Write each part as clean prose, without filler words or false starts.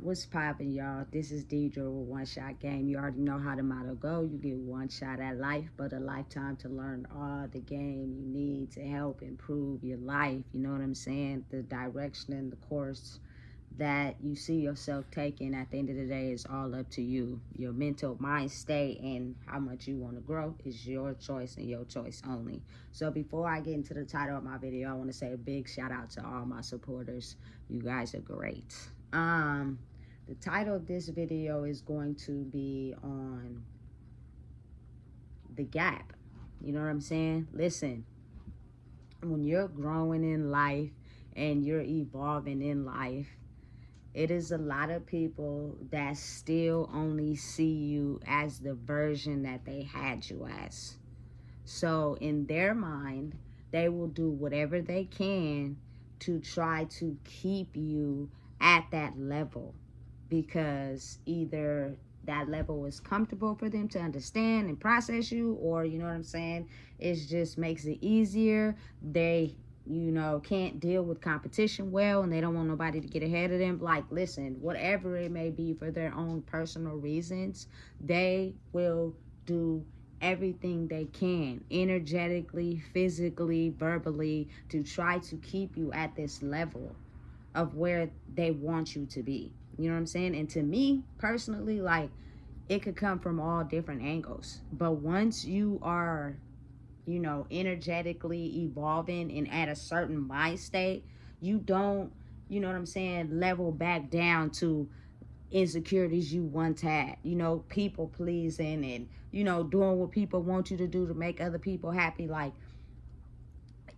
What's poppin', y'all? This is Deidre with One Shot Game. You already know how the motto go. You get one shot at life, but a lifetime to learn all the game you need to help improve your life. You know what I'm saying? The direction and the course that you see yourself taking at the end of the day is all up to you. Your mental mind state and how much you want to grow is your choice and your choice only. So before I get into the title of my video, I want to say a big shout out to all my supporters. You guys are great. The title of this video is going to be on the gap. You know what I'm saying? Listen, when you're growing in life and you're evolving in life, it is a lot of people that still only see you as the version that they had you as. So in their mind, they will do whatever they can to try to keep you at that level, because either that level is comfortable for them to understand and process you, or you know what I'm saying, it just makes it easier. They can't deal with competition well, and they don't want nobody to get ahead of them. Like, listen, whatever it may be, for their own personal reasons, they will do everything they can, energetically, physically, verbally, to try to keep you at this level of where they want you to be. You know what I'm saying? And to me personally, like, it could come from all different angles. But once you are, energetically evolving and at a certain mind state, you don't, you know what I'm saying, level back down to insecurities you once had, people pleasing and, doing what people want you to do to make other people happy. Like,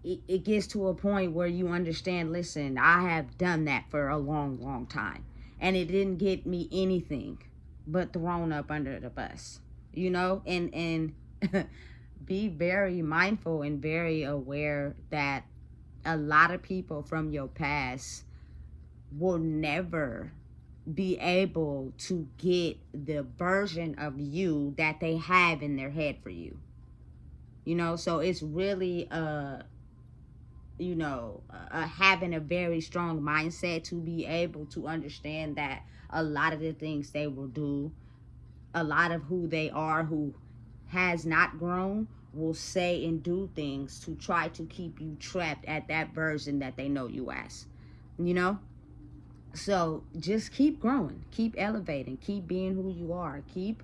it gets to a point where you understand, listen, I have done that for a long, long time, and it didn't get me anything but thrown up under the bus, and be very mindful and very aware that a lot of people from your past will never be able to get the version of you that they have in their head for you. So it's really having a very strong mindset to be able to understand that a lot of the things they will do, a lot of who they are, who has not grown, will say and do things to try to keep you trapped at that version that they know you as, So just keep growing, keep elevating, keep being who you are, keep,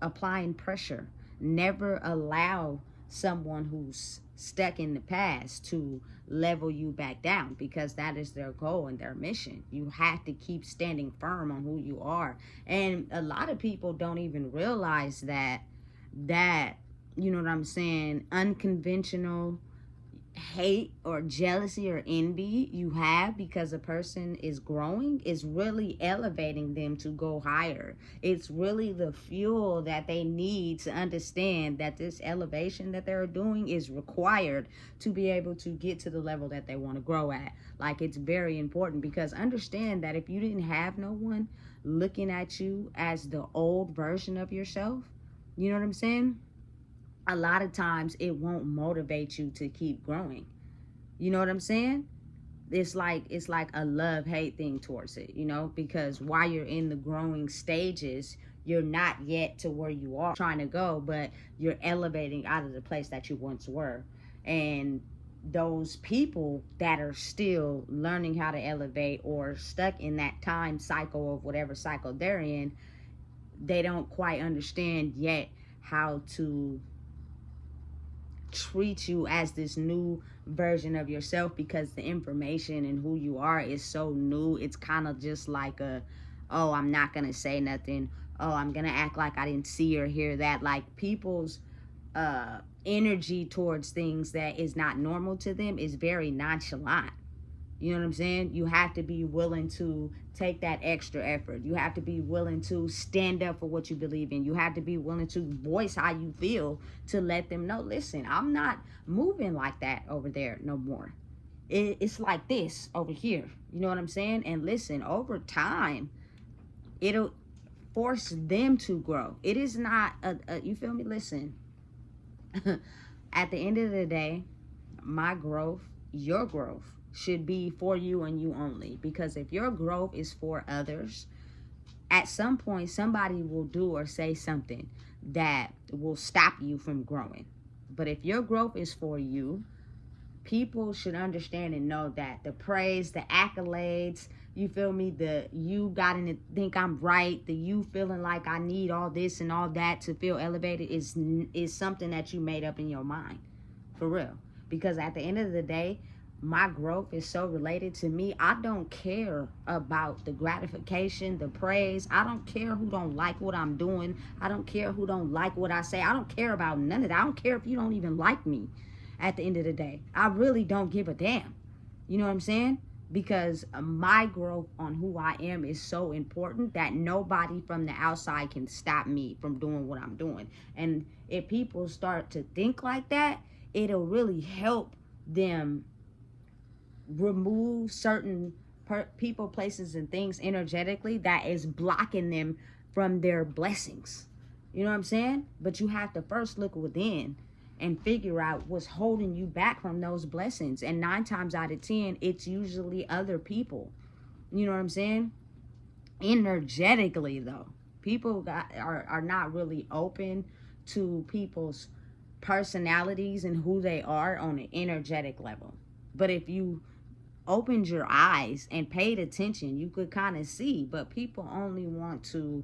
applying pressure. Never allow someone who's stuck in the past to level you back down, because that is their goal and their mission. You have to keep standing firm on who you are. And a lot of people don't even realize that, you know what I'm saying, unconventional hate or jealousy or envy you have because a person is growing is really elevating them to go higher. It's really the fuel that they need to understand that this elevation that they're doing is required to be able to get to the level that they want to grow at. Like, it's very important, because understand that if you didn't have no one looking at you as the old version of yourself, you know what I'm saying, a lot of times it won't motivate you to keep growing. You know what I'm saying? It's like a love-hate thing towards it, because while you're in the growing stages, you're not yet to where you are trying to go, but you're elevating out of the place that you once were. And those people that are still learning how to elevate or stuck in that time cycle of whatever cycle they're in, they don't quite understand yet how to treat you as this new version of yourself, because the information and who you are is so new. It's kind of just like oh, I'm not gonna say nothing, oh, I'm gonna act like I didn't see or hear that. Like, people's energy towards things that is not normal to them is very nonchalant. You know what I'm saying? You have to be willing to take that extra effort. You have to be willing to stand up for what you believe in. You have to be willing to voice how you feel, to let them know, listen, I'm not moving like that over there no more. It's like this over here. You know what I'm saying? And listen, over time, it'll force them to grow. It is not you feel me? Listen, at the end of the day, my growth, your growth, should be for you and you only. Because if your growth is for others, at some point somebody will do or say something that will stop you from growing. But if your growth is for you, people should understand and know that the praise, the accolades, you feel me, the you gotta think I'm right, the you feeling like I need all this and all that to feel elevated is something that you made up in your mind, for real. Because at the end of the day, my growth is so related to me. I don't care about the gratification, the praise. I don't care who don't like what I'm doing. I don't care who don't like what I say. I don't care about none of that. I don't care if you don't even like me. At the end of the day, I really don't give a damn. You know what I'm saying? Because my growth on who I am is so important that nobody from the outside can stop me from doing what I'm doing. And if people start to think like that, it'll really help them remove certain people, places, and things energetically that is blocking them from their blessings. You know what I'm saying? But you have to first look within and figure out what's holding you back from those blessings. And 9 times out of 10, it's usually other people. You know what I'm saying? Energetically, though, people are not really open to people's personalities and who they are on an energetic level. But if you opened your eyes and paid attention, you could kind of see. But people only want to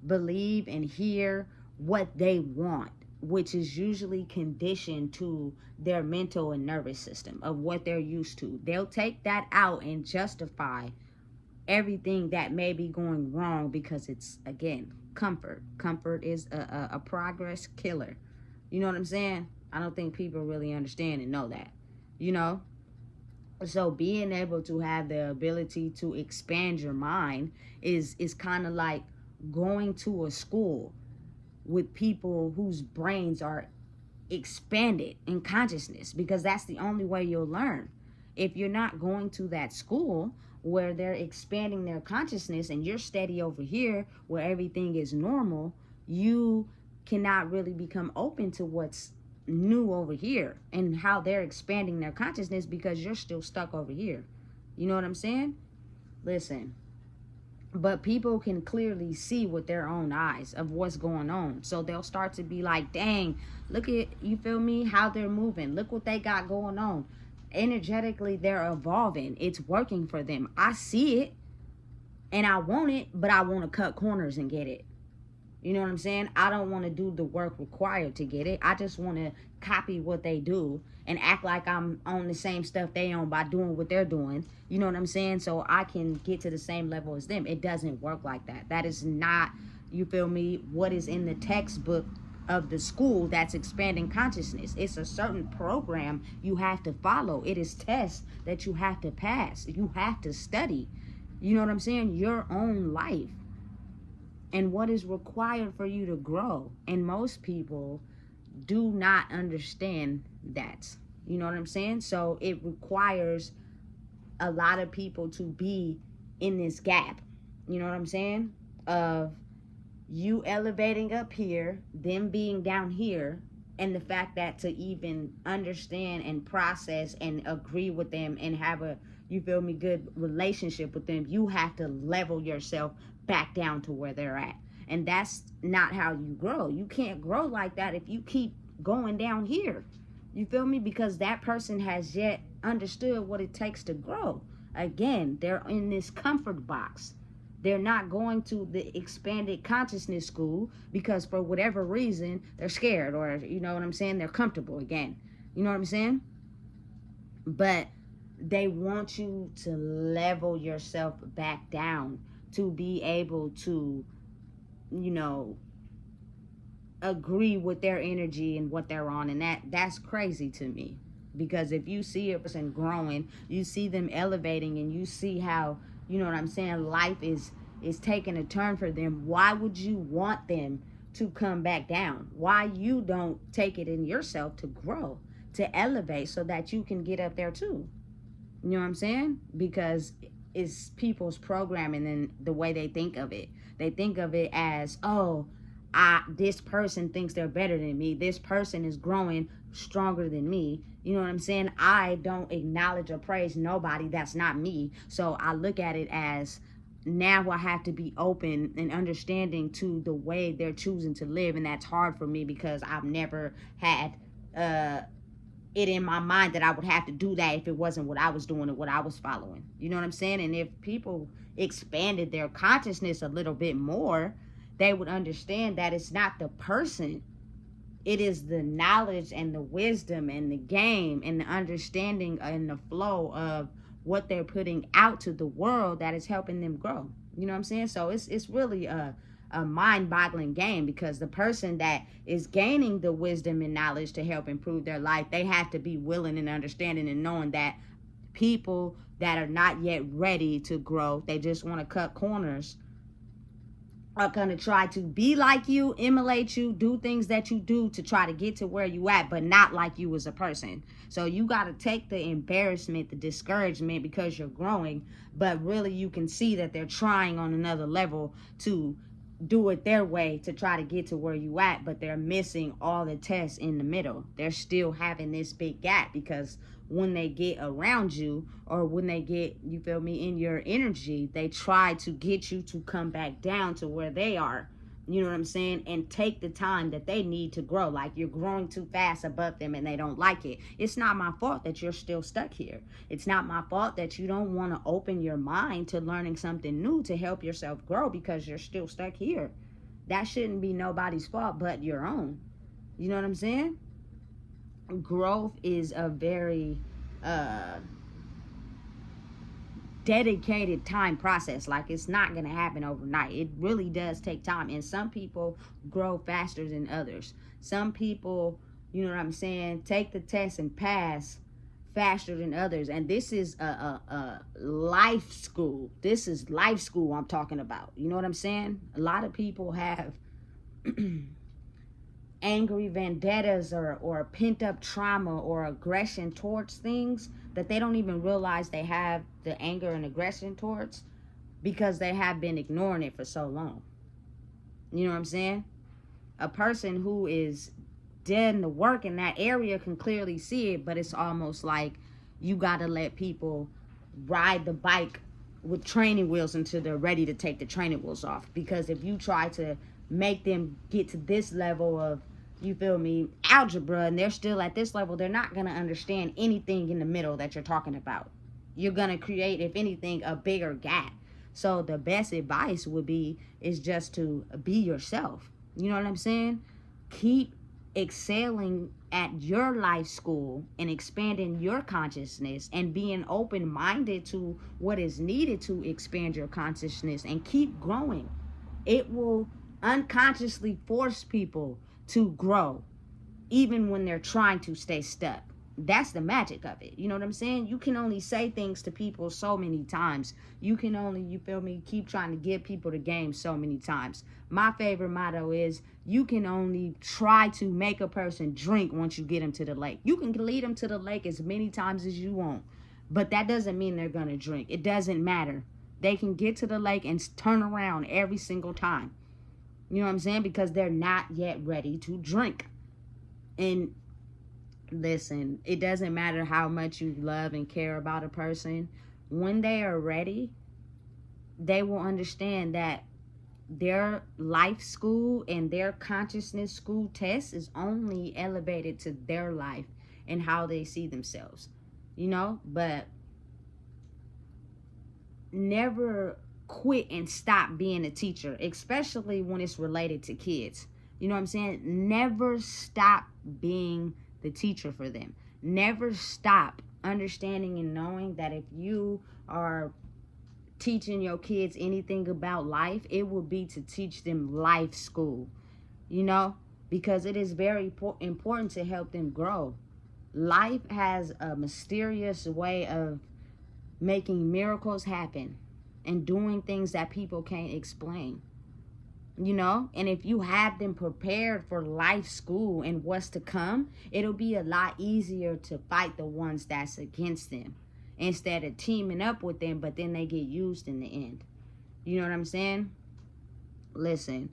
believe and hear what they want, which is usually conditioned to their mental and nervous system of what they're used to. They'll take that out and justify everything that may be going wrong because it's, again, comfort. Comfort is a progress killer. You know what I'm saying? I don't think people really understand and know that, you know? So being able to have the ability to expand your mind is kind of like going to a school with people whose brains are expanded in consciousness, because that's the only way you'll learn. If you're not going to that school where they're expanding their consciousness and you're steady over here where everything is normal, you cannot really become open to what's new over here and how they're expanding their consciousness because you're still stuck over here. You know what I'm saying? Listen, but people can clearly see with their own eyes of what's going on. So they'll start to be like, dang, look at, you feel me, how they're moving. Look what they got going on. Energetically, they're evolving. It's working for them. I see it and I want it, but I want to cut corners and get it. You know what I'm saying? I don't want to do the work required to get it. I just want to copy what they do and act like I'm on the same stuff they on by doing what they're doing. You know what I'm saying? So I can get to the same level as them. It doesn't work like that. That is not, you feel me, what is in the textbook of the school that's expanding consciousness. It's a certain program you have to follow. It is tests that you have to pass. You have to study. You know what I'm saying? Your own life and what is required for you to grow. And most people do not understand that. You know what I'm saying? So it requires a lot of people to be in this gap. You know what I'm saying? Of you elevating up here, them being down here, and the fact that to even understand and process and agree with them and have a, you feel me, good relationship with them, you have to level yourself back down to where they're at. And that's not how you grow. You can't grow like that if you keep going down here. You feel me? Because that person has yet understood what it takes to grow. Again, they're in this comfort box. They're not going to the expanded consciousness school because for whatever reason, they're scared, or, you know what I'm saying, they're comfortable again. You know what I'm saying? But they want you to level yourself back down to be able to, you know, agree with their energy and what they're on. And that's crazy to me, because if you see a person growing, you see them elevating, and you see how, you know what I'm saying, life is taking a turn for them, why would you want them to come back down? Why you don't take it in yourself to grow, to elevate, so that you can get up there too? You know what I'm saying? Because it's people's programming and the way they think of it. They think of it as, oh, this person thinks they're better than me. This person is growing stronger than me. You know what I'm saying? I don't acknowledge or praise nobody. That's not me. So I look at it as, now I have to be open and understanding to the way they're choosing to live. And that's hard for me because I've never had it in my mind that I would have to do that if it wasn't what I was doing or what I was following. You know what I'm saying? And if people expanded their consciousness a little bit more, they would understand that it's not the person, it is the knowledge and the wisdom and the game and the understanding and the flow of what they're putting out to the world that is helping them grow. You know what I'm saying? So it's really a mind-boggling game, because the person that is gaining the wisdom and knowledge to help improve their life, they have to be willing and understanding and knowing that people that are not yet ready to grow, they just want to cut corners, are going to try to be like you, emulate you, do things that you do to try to get to where you at, but not like you as a person. So you got to take the embarrassment, the discouragement, because you're growing, but really you can see that they're trying on another level to do it their way to try to get to where you at, but they're missing all the tests in the middle. They're still having this big gap, because when they get around you, or when they get, you feel me, in your energy, they try to get you to come back down to where they are. You know what I'm saying? And take the time that they need to grow. Like, you're growing too fast above them and they don't like it. It's not my fault that you're still stuck here. It's not my fault that you don't want to open your mind to learning something new to help yourself grow, because you're still stuck here. That shouldn't be nobody's fault but your own. You know what I'm saying? Growth is a very dedicated time process. Like, it's not gonna happen overnight. It really does take time, and some people grow faster than others. Some people, you know what I'm saying, take the test and pass faster than others. And this is a life school. This is life school I'm talking about. You know what I'm saying? A lot of people have angry vendettas or pent up trauma or aggression towards things that they don't even realize they have the anger and aggression towards, because they have been ignoring it for so long. You know what I'm saying? A person who is dead in the work in that area can clearly see it, but it's almost like you got to let people ride the bike with training wheels until they're ready to take the training wheels off. Because if you try to make them get to this level of, you feel me, algebra, and they're still at this level, they're not going to understand anything in the middle that you're talking about. You're going to create, if anything, a bigger gap. So the best advice would be is just to be yourself. You know what I'm saying? Keep excelling at your life school and expanding your consciousness and being open-minded to what is needed to expand your consciousness, and keep growing. It will unconsciously force people to grow, even when they're trying to stay stuck. That's the magic of it. You know what I'm saying? You can only say things to people so many times. You can only, you feel me, keep trying to give people the game so many times. My favorite motto is, you can only try to make a person drink once you get them to the lake. You can lead them to the lake as many times as you want, but that doesn't mean they're going to drink. It doesn't matter. They can get to the lake and turn around every single time. You know what I'm saying? Because they're not yet ready to drink. And listen, it doesn't matter how much you love and care about a person. When they are ready, they will understand that their life school and their consciousness school test is only elevated to their life and how they see themselves. You know? But never quit and stop being a teacher, especially when it's related to kids. You know what I'm saying? Never stop being the teacher for them. Never stop understanding and knowing that if you are teaching your kids anything about life, it will be to teach them life school, you know, because it is very important to help them grow. Life has a mysterious way of making miracles happen and doing things that people can't explain, you know. And if you have them prepared for life school and what's to come, it'll be a lot easier to fight the ones that's against them, instead of teaming up with them, but then they get used in the end. You know what I'm saying? Listen,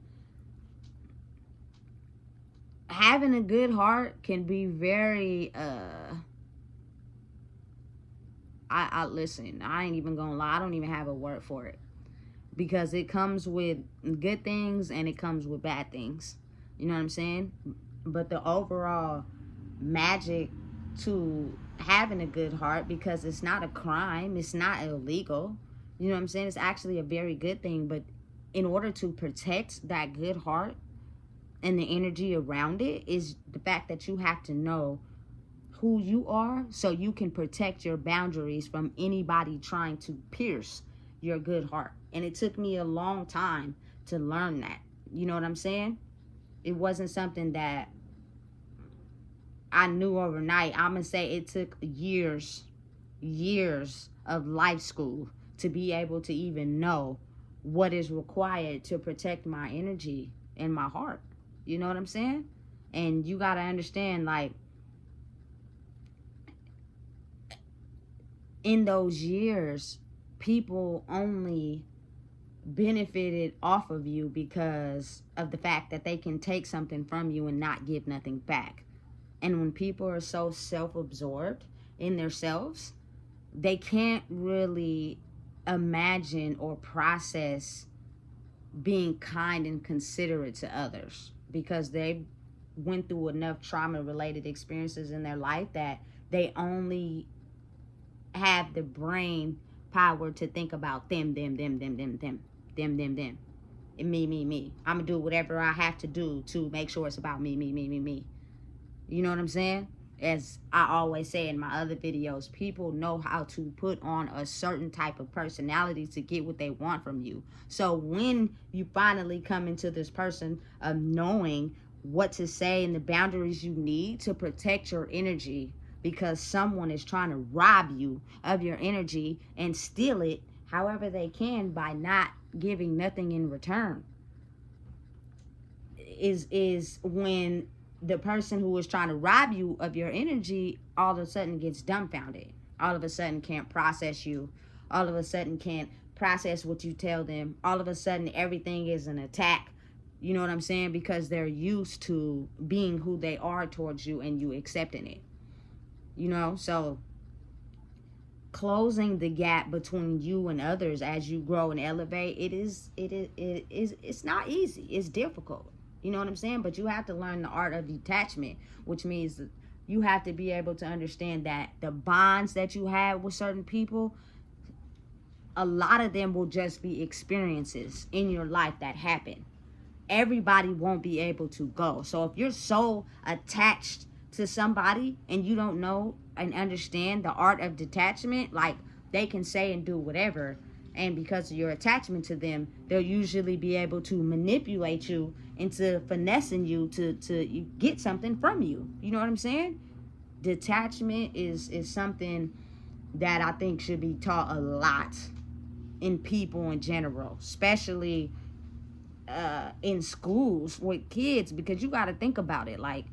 having a good heart can be very I listen, I ain't even gonna lie, I don't even have a word for it, because it comes with good things and it comes with bad things, you know what I'm saying? But the overall magic to having a good heart, because it's not a crime, it's not illegal, you know what I'm saying, it's actually a very good thing. But in order to protect that good heart and the energy around it, is the fact that you have to know who you are, so you can protect your boundaries from anybody trying to pierce your good heart. And it took me a long time to learn that, you know what I'm saying? It wasn't something that I knew overnight. I'm gonna say it took years of life school to be able to even know what is required to protect my energy and my heart, you know what I'm saying? And you gotta understand, like, in those years, people only benefited off of you because of the fact that they can take something from you and not give nothing back. And when people are so self-absorbed in themselves, they can't really imagine or process being kind and considerate to others, because they went through enough trauma-related experiences in their life that they only have the brain power to think about them, and me. I'm gonna do whatever I have to do to make sure it's about me. You know what I'm saying? As I always say in my other videos, people know how to put on a certain type of personality to get what they want from you. So when you finally come into this person of knowing what to say and the boundaries you need to protect your energy, because someone is trying to rob you of your energy and steal it however they can by not giving nothing in return, is when the person who is trying to rob you of your energy all of a sudden gets dumbfounded, all of a sudden can't process you, all of a sudden can't process what you tell them, all of a sudden everything is an attack, you know what I'm saying? Because they're used to being who they are towards you and you accepting it, you know? So closing the gap between you and others as you grow and elevate, it's not easy, it's difficult, you know what I'm saying? But you have to learn the art of detachment, which means you have to be able to understand that the bonds that you have with certain people, a lot of them will just be experiences in your life that happen. Everybody won't be able to go. So if you're so attached to somebody and you don't know and understand the art of detachment, like, they can say and do whatever, and because of your attachment to them, they'll usually be able to manipulate you into finessing you to get something from you. You know what I'm saying? Detachment is something that I think should be taught a lot in people in general, especially in schools with kids, because you got to think about it. Like,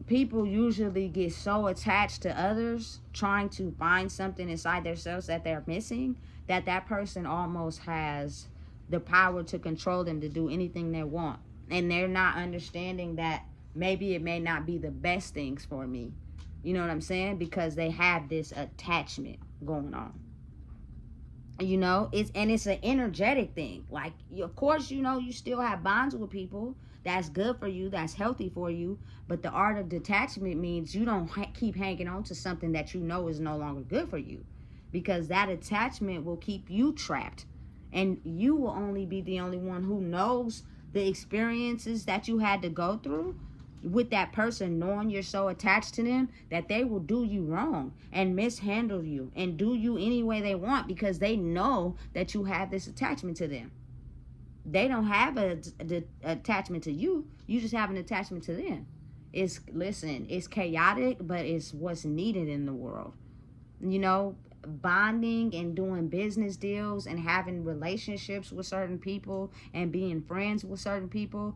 people usually get so attached to others trying to find something inside themselves that they're missing, that that person almost has the power to control them to do anything they want, and they're not understanding that maybe it may not be the best things for me, you know what I'm saying? Because they have this attachment going on, you know? It's an energetic thing. Like, of course, you know, you still have bonds with people that's good for you, that's healthy for you, but the art of detachment means you don't keep hanging on to something that you know is no longer good for you, because that attachment will keep you trapped, and you will only be the only one who knows the experiences that you had to go through with that person, knowing you're so attached to them that they will do you wrong and mishandle you and do you any way they want, because they know that you have this attachment to them. They don't have an attachment to you, you just have an attachment to them. It's chaotic, but it's what's needed in the world, you know? Bonding and doing business deals and having relationships with certain people and being friends with certain people,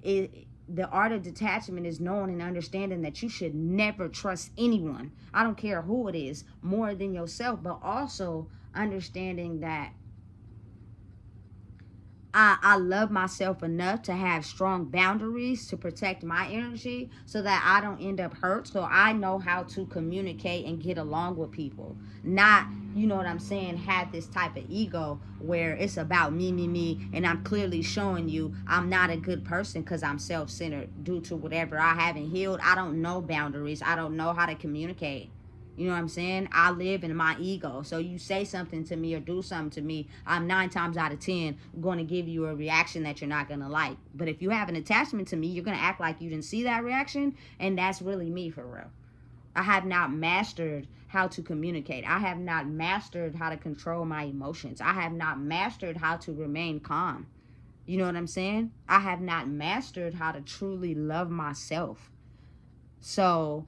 the art of detachment is knowing and understanding that you should never trust anyone, I don't care who it is, more than yourself. But also understanding that I love myself enough to have strong boundaries to protect my energy so that I don't end up hurt. So I know how to communicate and get along with people. Not, you know what I'm saying, have this type of ego where it's about me, and I'm clearly showing you I'm not a good person because I'm self-centered due to whatever I haven't healed. I don't know boundaries. I don't know how to communicate. You know what I'm saying? I live in my ego. So you say something to me or do something to me, I'm 9 times out of 10 going to give you a reaction that you're not going to like. But if you have an attachment to me, you're going to act like you didn't see that reaction. And that's really me for real. I have not mastered how to communicate. I have not mastered how to control my emotions. I have not mastered how to remain calm. You know what I'm saying? I have not mastered how to truly love myself. So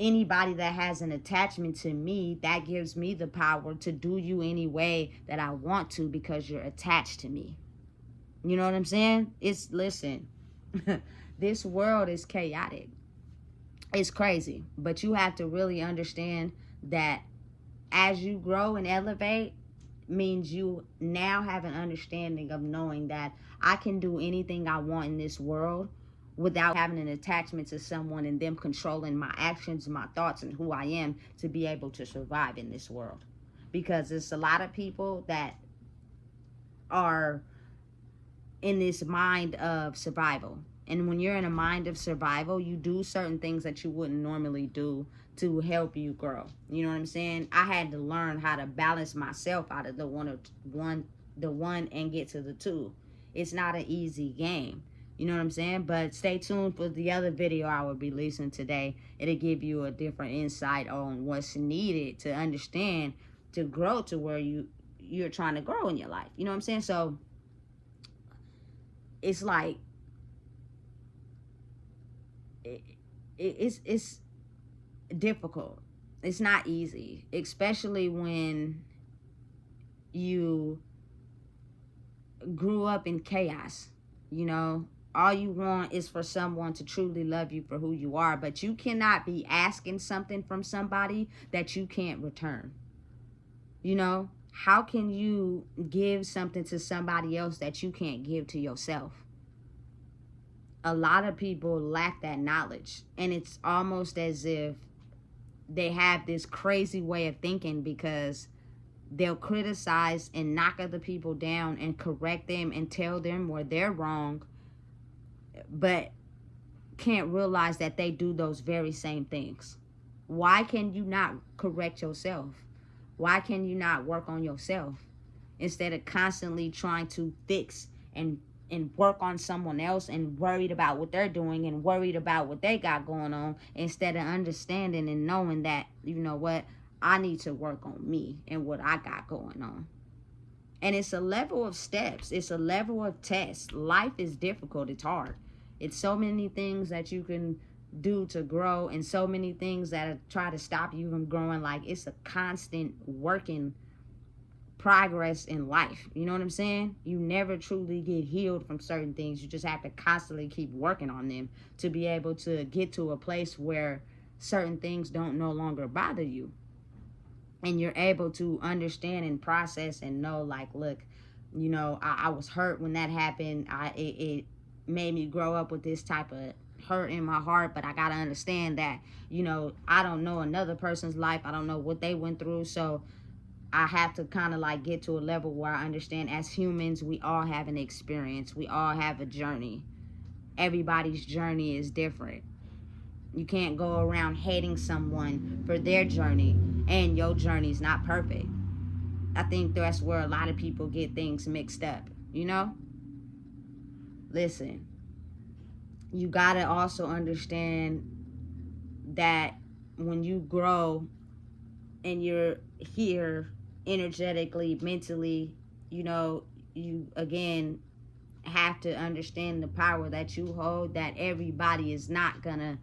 anybody that has an attachment to me, that gives me the power to do you any way that I want to because you're attached to me. You know what I'm saying? Listen, this world is chaotic. It's crazy. But you have to really understand that as you grow and elevate, means you now have an understanding of knowing that I can do anything I want in this world without having an attachment to someone and them controlling my actions, my thoughts, and who I am to be able to survive in this world. Because there's a lot of people that are in this mind of survival. And when you're in a mind of survival, you do certain things that you wouldn't normally do to help you grow. You know what I'm saying? I had to learn how to balance myself out of the one and get to the two. It's not an easy game. You know what I'm saying? But stay tuned for the other video I will be releasing today. It'll give you a different insight on what's needed to understand to grow to where you're trying to grow in your life. You know what I'm saying? So it's like it's difficult. It's not easy, especially when you grew up in chaos. You know, all you want is for someone to truly love you for who you are, but you cannot be asking something from somebody that you can't return. You know, how can you give something to somebody else that you can't give to yourself? A lot of people lack that knowledge, and it's almost as if they have this crazy way of thinking because they'll criticize and knock other people down and correct them and tell them where they're wrong, but can't realize that they do those very same things. Why can you not correct yourself? Why can you not work on yourself instead of constantly trying to fix and work on someone else and worried about what they're doing and worried about what they got going on, instead of understanding and knowing that, you know what, I need to work on me and what I got going on. And it's a level of steps. It's a level of tests. Life is difficult. It's hard. It's so many things that you can do to grow and so many things that try to stop you from growing. Like, it's a constant working progress in life. You know what I'm saying? You never truly get healed from certain things. You just have to constantly keep working on them to be able to get to a place where certain things don't no longer bother you. And you're able to understand and process and know, like, look, you know, I was hurt when that happened. It made me grow up with this type of hurt in my heart, but I gotta understand that, you know, I don't know another person's life. I don't know what they went through. So I have to kind of like get to a level where I understand, as humans, we all have an experience. We all have a journey. Everybody's journey is different. You can't go around hating someone for their journey and your journey is not perfect. I think that's where a lot of people get things mixed up, you know? Listen, you gotta also understand that when you grow and you're here energetically, mentally, you know, you again have to understand the power that you hold, that everybody is not gonna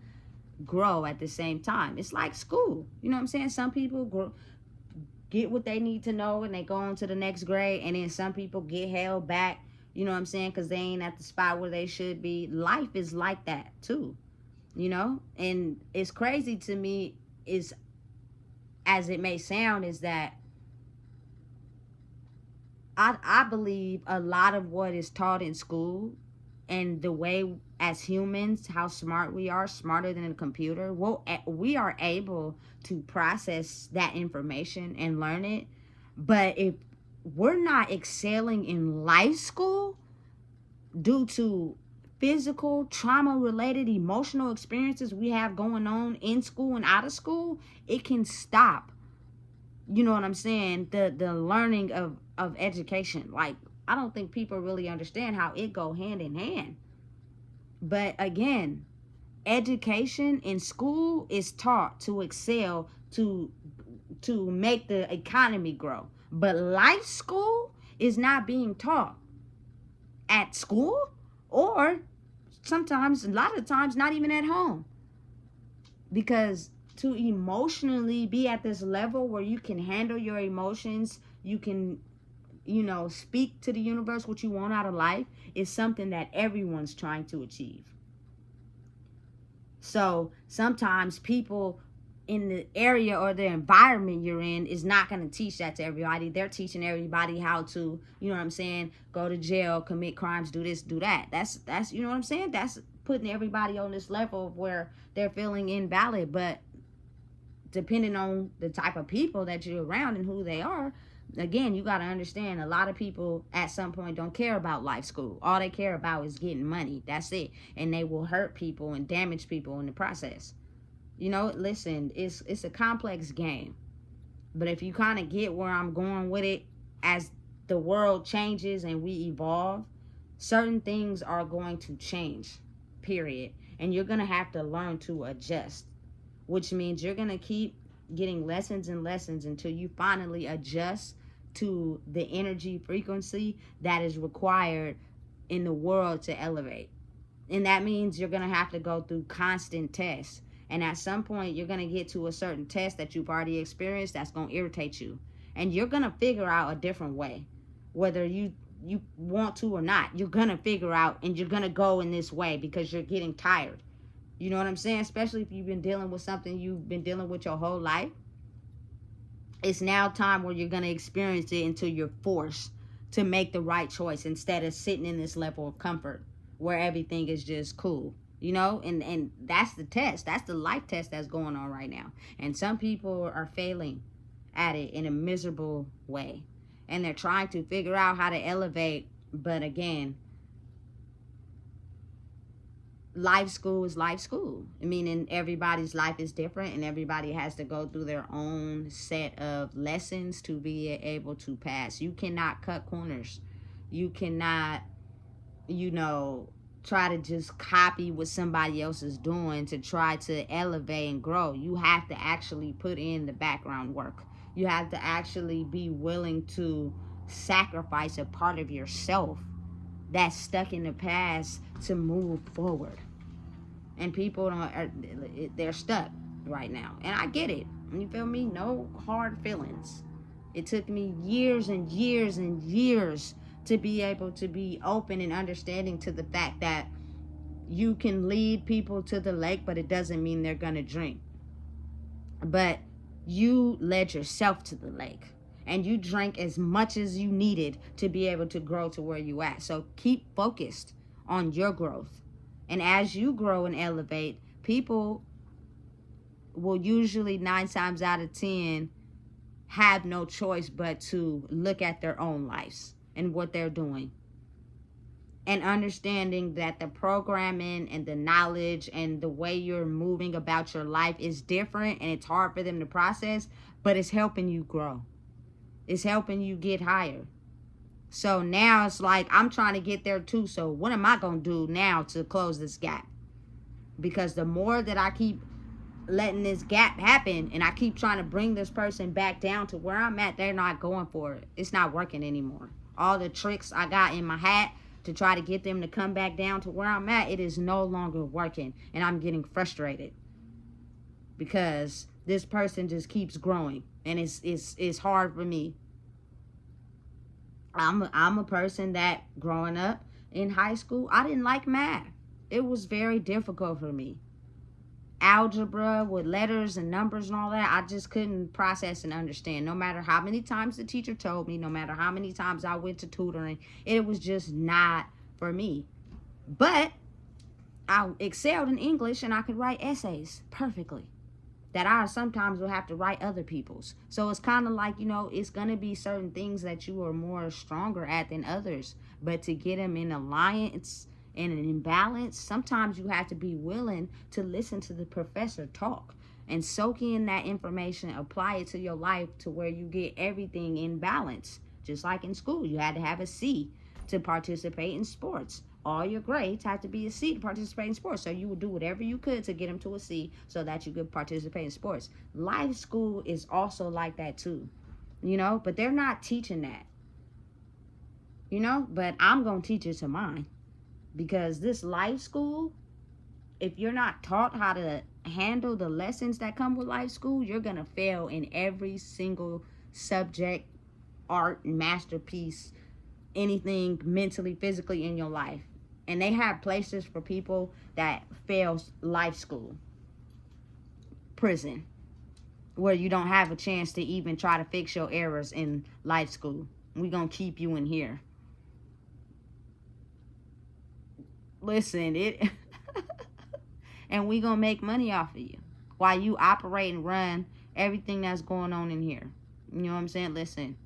grow at the same time. It's like school. You know what I'm saying? Some people get what they need to know and they go on to the next grade, and then some people get held back, you know what I'm saying, because they ain't at the spot where they should be. Life is like that too, you know? And it's crazy to me, is, as it may sound, is that I believe a lot of what is taught in school and the way as humans, how smart we are, smarter than a computer, we are able to process that information and learn it. But if we're not excelling in life school due to physical, trauma related, emotional experiences we have going on in school and out of school, it can stop, you know what I'm saying, the learning of education. Like, I don't think people really understand how it go hand in hand. But again, education in school is taught to excel, to make the economy grow. But life school is not being taught at school, or sometimes, a lot of times, not even at home. Because to emotionally be at this level where you can handle your emotions, you can, speak to the universe what you want out of life, is something that everyone's trying to achieve. So sometimes people in the area or the environment you're in is not going to teach that to everybody. They're teaching everybody how to, you know what I'm saying, go to jail, commit crimes, do this, do that. That's you know what I'm saying? That's putting everybody on this level of where they're feeling invalid. But depending on the type of people that you're around and who they are, again, you got to understand, a lot of people at some point don't care about life school. All they care about is getting money. That's it. And they will hurt people and damage people in the process. Listen, it's a complex game. But if you kind of get where I'm going with it, as the world changes and we evolve, certain things are going to change, period. And you're going to have to learn to adjust, which means you're going to keep getting lessons and lessons until you finally adjust to the energy frequency that is required in the world to elevate. And that means you're going to have to go through constant tests. And at some point, you're going to get to a certain test that you've already experienced that's going to irritate you. And you're going to figure out a different way. Whether you want to or not, you're going to figure out, and you're going to go in this way because you're getting tired. You know what I'm saying? Especially if you've been dealing with something you've been dealing with your whole life. It's now time where you're going to experience it until you're forced to make the right choice instead of sitting in this level of comfort where everything is just cool. And that's the test. That's the life test that's going on right now. And some people are failing at it in a miserable way. And they're trying to figure out how to elevate. But again, life school is life school. Meaning everybody's life is different, and everybody has to go through their own set of lessons to be able to pass. You cannot cut corners. You cannot, try to just copy what somebody else is doing to try to elevate and grow. You have to actually put in the background work. You have to actually be willing to sacrifice a part of yourself that's stuck in the past to move forward. And people they're stuck right now. And I get it. You feel me? No hard feelings. It took me years and years and years to be able to be open and understanding to the fact that you can lead people to the lake, but it doesn't mean they're going to drink. But you led yourself to the lake, and you drank as much as you needed to be able to grow to where you at. So keep focused on your growth. And as you grow and elevate, people will usually 9 times out of 10 have no choice but to look at their own lives and what they're doing. And understanding that the programming and the knowledge and the way you're moving about your life is different, and it's hard for them to process, but it's helping you grow. It's helping you get higher. So now it's like, I'm trying to get there too. So what am I going to do now to close this gap? Because the more that I keep letting this gap happen and I keep trying to bring this person back down to where I'm at, they're not going for it. It's not working anymore. All the tricks I got in my hat to try to get them to come back down to where I'm at, it is no longer working. And I'm getting frustrated because this person just keeps growing, and it's hard for me. I'm a person that growing up in high school, I didn't like math. It was very difficult for me. algebra with letters and numbers and all that, I just couldn't process and understand. No matter how many times the teacher told me, no matter how many times I went to tutoring, it was just not for me. But I excelled in English, and I could write essays perfectly that I sometimes will have to write other people's. So it's kind of like, you know, it's going to be certain things that you are more stronger at than others. But to get them in alliance and an imbalance, sometimes you have to be willing to listen to the professor talk and soak in that information, apply it to your life to where you get everything in balance. Just like in school, you had to have a C to participate in sports. All your grades have to be a C to participate in sports. So you would do whatever you could to get them to a C so that you could participate in sports. Life school is also like that too, you know, but they're not teaching that, you know, but I'm going to teach it to mine, because this life school, if you're not taught how to handle the lessons that come with life school, you're going to fail in every single subject, art, masterpiece, anything mentally, physically in your life. And they have places for people that fail life school, prison, where you don't have a chance to even try to fix your errors in life school. We're going to keep you in here. Listen, and we're going to make money off of you while you operate and run everything that's going on in here. You know what I'm saying? Listen.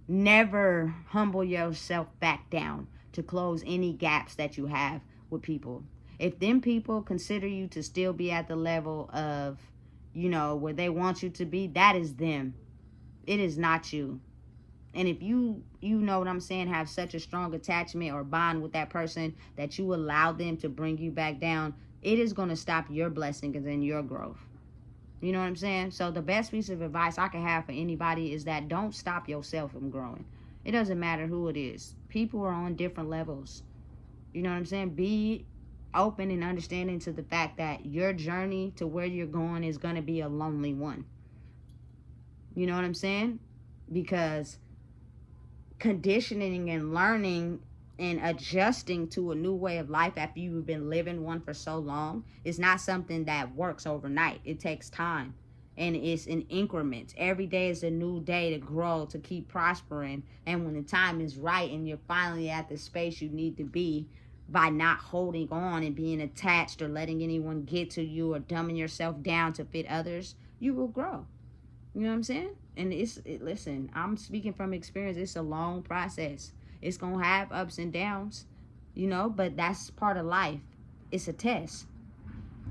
Never humble yourself back down to close any gaps that you have with people. If them people consider you to still be at the level of, you know, where they want you to be, that is them. It is not you. And if you know what I'm saying, have such a strong attachment or bond with that person that you allow them to bring you back down, it is going to stop your blessings and your growth. You know what I'm saying? So the best piece of advice I can have for anybody is that don't stop yourself from growing. It doesn't matter who it is. People are on different levels. You know what I'm saying? Be open and understanding to the fact that your journey to where you're going is going to be a lonely one. You know what I'm saying? Because conditioning and learning and adjusting to a new way of life after you've been living one for so long is not something that works overnight. It takes time, and it's in increments. Every day is a new day to grow, to keep prospering. And when the time is right and you're finally at the space you need to be, by not holding on and being attached or letting anyone get to you or dumbing yourself down to fit others, you will grow. You know what I'm saying? And listen, I'm speaking from experience. It's a long process. It's going to have ups and downs, you know, but that's part of life. It's a test.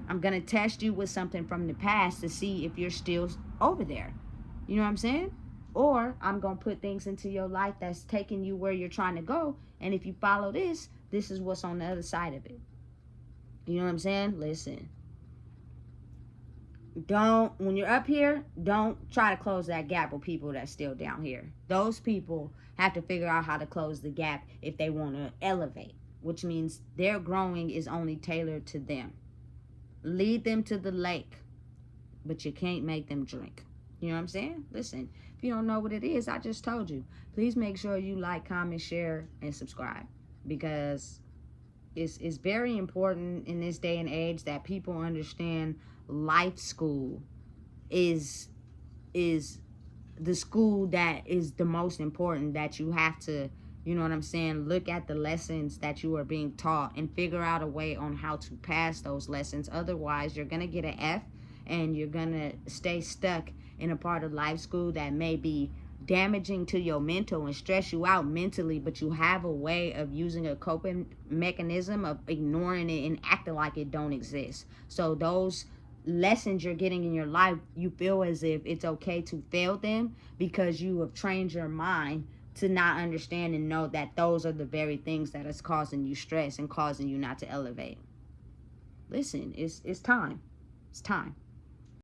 I'm going to test you with something from the past to see if you're still over there. You know what I'm saying? Or I'm going to put things into your life that's taking you where you're trying to go. And if you follow this, this is what's on the other side of it. You know what I'm saying? Listen. When you're up here, don't try to close that gap with people that's still down here. Those people have to figure out how to close the gap if they want to elevate, which means their growing is only tailored to them. Lead them to the lake, but you can't make them drink. You know what I'm saying? Listen, if you don't know what it is, I just told you. Please make sure you like, comment, share, and subscribe, because it's very important in this day and age that people understand life school is the school that is the most important, that you have to, you know what I'm saying, look at the lessons that you are being taught and figure out a way on how to pass those lessons. Otherwise, you're going to get an F and you're going to stay stuck in a part of life school that may be damaging to your mental and stress you out mentally, but you have a way of using a coping mechanism of ignoring it and acting like it don't exist. So those lessons you're getting in your life, you feel as if it's okay to fail them because you have trained your mind to not understand and know that those are the very things that is causing you stress and causing you not to elevate. Listen, it's time. It's time.